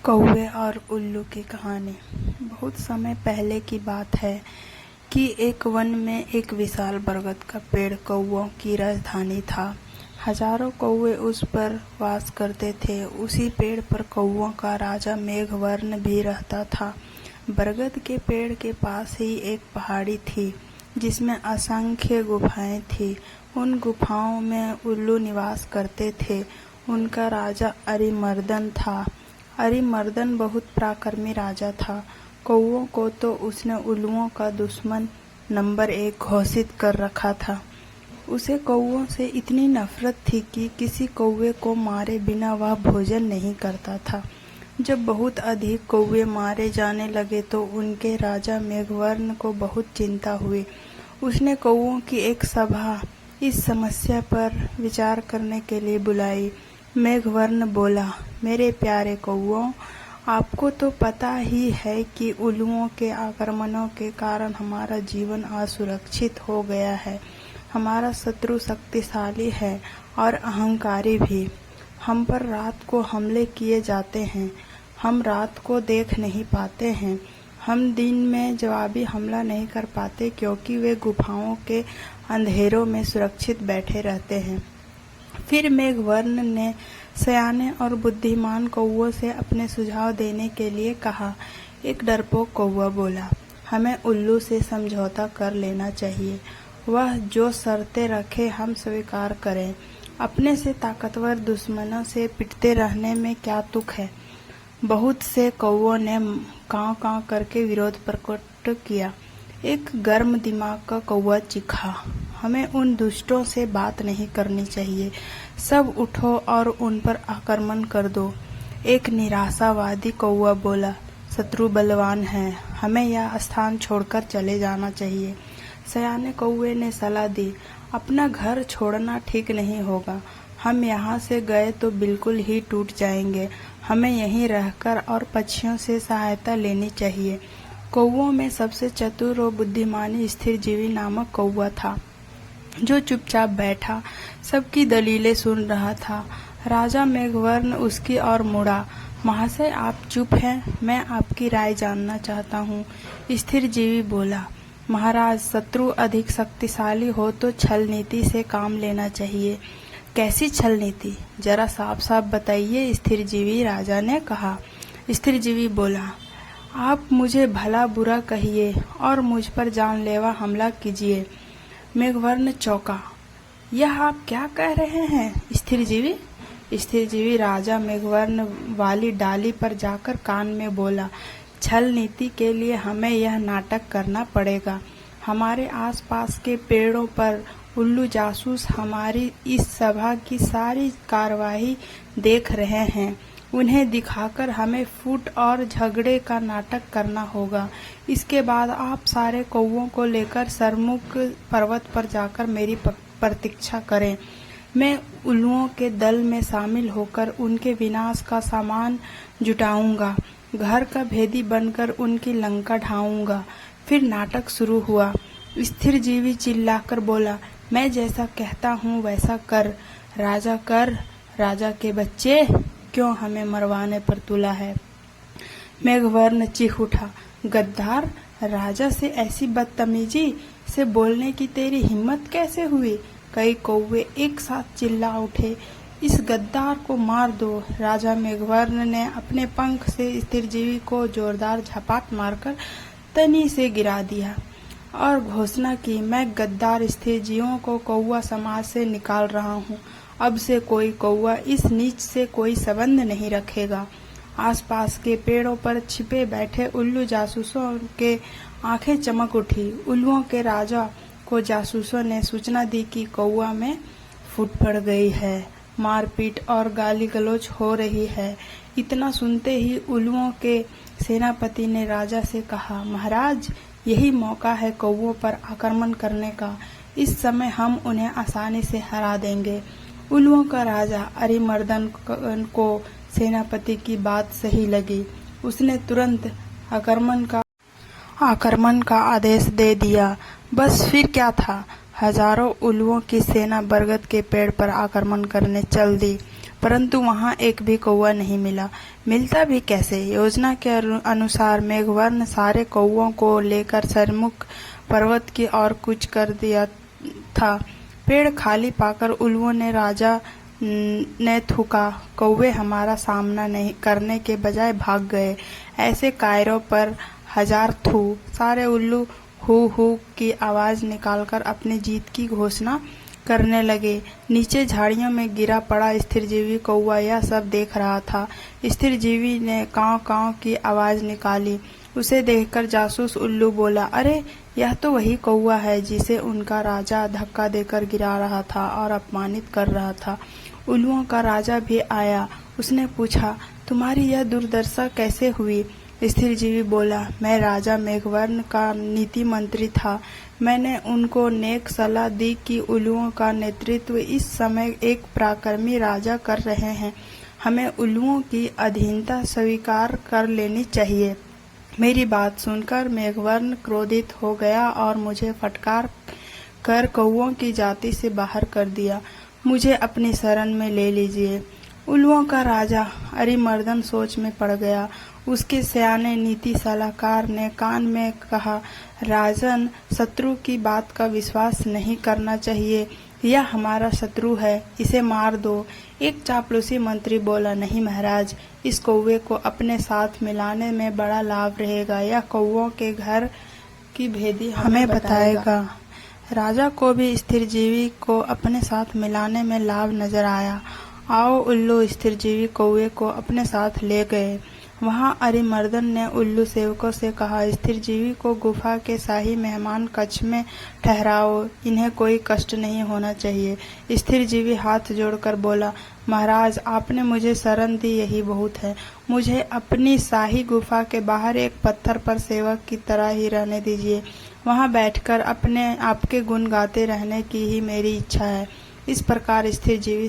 कौवे और उल्लू की कहानी। बहुत समय पहले की बात है कि एक वन में एक विशाल बरगद का पेड़ कौवों की राजधानी था। हजारों कौवे उस पर वास करते थे। उसी पेड़ पर कौवों का राजा मेघवर्ण भी रहता था। बरगद के पेड़ के पास ही एक पहाड़ी थी जिसमें असंख्य गुफाएं थी। उन गुफाओं में उल्लू निवास करते थे। उनका राजा अरिमर्दन था। अरिमर्दन बहुत पराक्रमी राजा था। कौवों को तो उसने उल्लुओं का दुश्मन नंबर 1 घोषित कर रखा था। उसे कौवों से इतनी नफरत थी कि किसी कौवे को मारे बिना वह भोजन नहीं करता था। जब बहुत अधिक कौवे मारे जाने लगे तो उनके राजा मेघवर्ण को बहुत चिंता हुई। उसने कौवों की एक सभा इस समस्या पर विचार करने के लिए बुलाई। मेघवर्ण बोला, मेरे प्यारे कौवों, आपको तो पता ही है कि उल्लुओं के आक्रमणों के कारण हमारा जीवन असुरक्षित हो गया है। हमारा शत्रु शक्तिशाली है और अहंकारी भी। हम पर रात को हमले किए जाते हैं। हम रात को देख नहीं पाते हैं। हम दिन में जवाबी हमला नहीं कर पाते क्योंकि वे गुफाओं के अंधेरों में सुरक्षित बैठे रहते हैं। फिर मेघवर्ण ने सयाने और बुद्धिमान कौवों से अपने सुझाव देने के लिए कहा। एक डरपोक कौवा बोला, हमें उल्लू से समझौता कर लेना चाहिए। वह जो शर्तें रखे हम स्वीकार करें। अपने से ताकतवर दुश्मनों से पिटते रहने में क्या तुक है। बहुत से कौवों ने कांव कांव करके विरोध प्रकट किया। एक गर्म दिमाग का कौवा चीखा, हमें उन दुष्टों से बात नहीं करनी चाहिए। सब उठो और उन पर आक्रमण कर दो। एक निराशावादी कौवा बोला, शत्रु बलवान है, हमें यह स्थान छोड़कर चले जाना चाहिए। सयाने कौवे ने सलाह दी, अपना घर छोड़ना ठीक नहीं होगा। हम यहाँ से गए तो बिल्कुल ही टूट जाएंगे। हमें यहीं रहकर और पक्षियों से सहायता लेनी चाहिए। कौवों में सबसे चतुर और बुद्धिमानी स्थिरजीवी नामक कौवा था, जो चुपचाप बैठा सबकी दलीलें सुन रहा था। राजा मेघवर्ण उसकी ओर मुड़ा, महाशय आप चुप हैं, मैं आपकी राय जानना चाहता हूँ। स्थिरजीवी बोला, महाराज, शत्रु अधिक शक्तिशाली हो तो छल नीति से काम लेना चाहिए। कैसी छल नीति, जरा साफ साफ बताइए, स्थिरजीवी राजा ने कहा। स्थिरजीवी बोला, आप मुझे भला बुरा कहिए और मुझ पर जानलेवा हमला कीजिए। मेघवर्ण चौंका, यह आप क्या कह रहे हैं स्थिरजीवी? स्थिरजीवी राजा मेघवर्ण वाली डाली पर जाकर कान में बोला, छल नीति के लिए हमें यह नाटक करना पड़ेगा। हमारे आसपास के पेड़ों पर उल्लू जासूस हमारी इस सभा की सारी कार्यवाही देख रहे हैं। उन्हें दिखाकर हमें फूट और झगड़े का नाटक करना होगा। इसके बाद आप सारे कौवों को लेकर सरमुख पर्वत पर जाकर मेरी प्रतीक्षा करें। मैं उल्लुओं के दल में शामिल होकर उनके विनाश का सामान जुटाऊंगा। घर का भेदी बनकर उनकी लंका ढाऊंगा। फिर नाटक शुरू हुआ। स्थिरजीवी चिल्लाकर बोला, मैं जैसा कहता हूँ वैसा कर, राजा कर। राजा के बच्चे, क्यों हमें मरवाने पर तुला है? मेघवर्ण चीख उठा, गद्दार, राजा से ऐसी बदतमीजी से बोलने की तेरी हिम्मत कैसे हुई? कई कौवे एक साथ चिल्ला उठे, इस गद्दार को मार दो। राजा मेघवर्ण ने अपने पंख से स्थिरजीवी को जोरदार झपाट मारकर तनी से गिरा दिया और घोषणा की, मैं गद्दार स्थिरजीवियों को कौवा समाज से निकाल रहा हूँ। अब से कोई कौवा इस नीच से कोई संबंध नहीं रखेगा। आसपास के पेड़ों पर छिपे बैठे उल्लू जासूसों के आंखें चमक उठी। उल्लुओं के राजा को जासूसों ने सूचना दी कि कौवा में फूट पड़ गई है, मारपीट और गाली गलौज हो रही है। इतना सुनते ही उल्लुओं के सेनापति ने राजा से कहा, महाराज, यही मौका है कौवों पर आक्रमण करने का। इस समय हम उन्हें आसानी से हरा देंगे। उल्लुओं का राजा अरिमर्दन को सेनापति की बात सही लगी। उसने तुरंत आक्रमण का आदेश दे दिया। बस फिर क्या था, हजारों उल्लुओं की सेना बरगद के पेड़ पर आक्रमण करने चल दी। परंतु वहां एक भी कौवा नहीं मिला। मिलता भी कैसे? योजना के अनुसार मेघवर्ण सारे कौवों को लेकर सरमुख पर्वत की ओर कूच कर दिया था। पेड़ खाली पाकर उल्लुओं ने राजा ने थूका, कौवे हमारा सामना नहीं करने के बजाय भाग गए। ऐसे कायरों पर हजार थू। सारे उल्लू हू की आवाज निकालकर अपनी जीत की घोषणा करने लगे। नीचे झाड़ियों में गिरा पड़ा स्थिरजीवी कौवा यह सब देख रहा था। स्थिरजीवी ने कांव कांव की आवाज निकाली। उसे देखकर जासूस उल्लू बोला, अरे यह तो वही कौवा है जिसे उनका राजा धक्का देकर गिरा रहा था और अपमानित कर रहा था। उल्लुओं का राजा भी आया। उसने पूछा, तुम्हारी यह दुर्दशा कैसे हुई? स्थिरजीवी बोला, मैं राजा मेघवर्ण का नीति मंत्री था। मैंने उनको नेक सलाह दी कि उल्लुओं का नेतृत्व इस समय एक पराक्रमी राजा कर रहे हैं। हमें उल्लुओं की अधीनता स्वीकार कर लेनी चाहिए। मेरी बात सुनकर मेघवर्ण क्रोधित हो गया और मुझे फटकार कर कौवों की जाति से बाहर कर दिया। मुझे अपनी शरण में ले लीजिए। उल्लुओं का राजा अरिमर्दन सोच में पड़ गया। उसके सयाने नीति सलाहकार ने कान में कहा, राजन, शत्रु की बात का विश्वास नहीं करना चाहिए। यह हमारा शत्रु है, इसे मार दो। एक चापलूसी मंत्री बोला, नहीं महाराज, इस कौवे को अपने साथ मिलाने में बड़ा लाभ रहेगा। यह कौवों के घर की भेदी हमें बताएगा। राजा को भी स्थिरजीवी को अपने साथ मिलाने में लाभ नजर आया। आओ उल्लू स्थिरजीवी कौवे को अपने साथ ले गए। वहां अरिमर्दन ने उल्लू सेवकों से कहा, स्थिरजीवी को गुफा के शाही मेहमान कक्ष में ठहराओ। इन्हें कोई कष्ट नहीं होना चाहिए। स्थिरजीवी हाथ जोड़कर बोला, महाराज, आपने मुझे शरण दी, यही बहुत है। मुझे अपनी शाही गुफा के बाहर एक पत्थर पर सेवक की तरह ही रहने दीजिए। वहां बैठकर अपने आपके गुण गाते रहने की ही मेरी इच्छा है। इस प्रकार स्थिरजीवी